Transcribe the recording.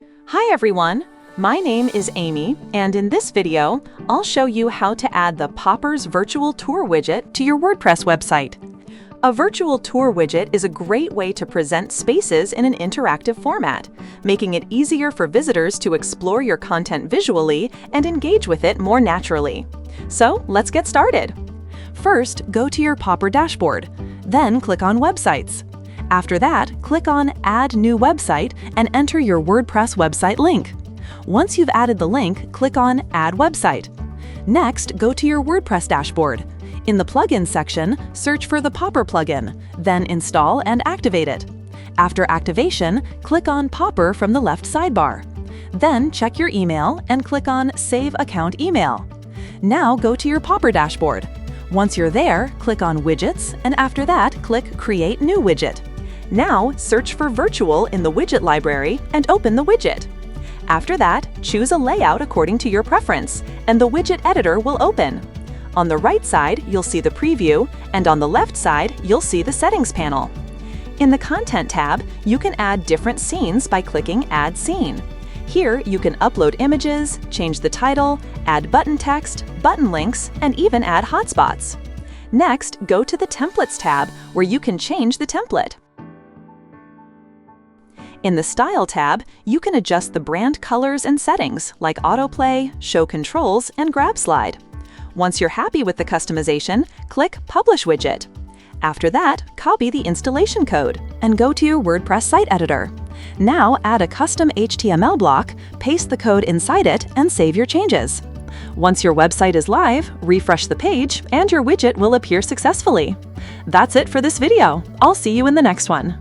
Hi everyone! My name is Amy, and in this video, I'll show you how to add the Poppers Virtual Tour widget to your WordPress website. A virtual tour widget is a great way to present spaces in an interactive format, making it easier for visitors to explore your content visually and engage with it more naturally. So let's get started. First, go to your Popper dashboard, then click on Websites. After that, click on Add New Website and enter your WordPress website link. Once you've added the link, click on Add Website. Next, go to your WordPress dashboard. In the Plugins section, search for the Popper plugin, then install and activate it. After activation, click on Popper from the left sidebar. Then check your email and click on Save Account Email. Now go to your Popper dashboard. Once you're there, click on Widgets, and after that, click Create New Widget. Now, search for Virtual in the widget library and open the widget. After that, choose a layout according to your preference, and the widget editor will open. On the right side, you'll see the preview, and on the left side, you'll see the settings panel. In the Content tab, you can add different scenes by clicking Add Scene. Here, you can upload images, change the title, add button text, button links, and even add hotspots. Next, go to the Templates tab, where you can change the template. In the Style tab, you can adjust the brand colors and settings like autoplay, show controls, and grab slide. Once you're happy with the customization, click Publish Widget. After that, copy the installation code and go to your WordPress site editor. Now add a custom HTML block, paste the code inside it, and save your changes. Once your website is live, refresh the page, and your widget will appear successfully. That's it for this video. I'll see you in the next one.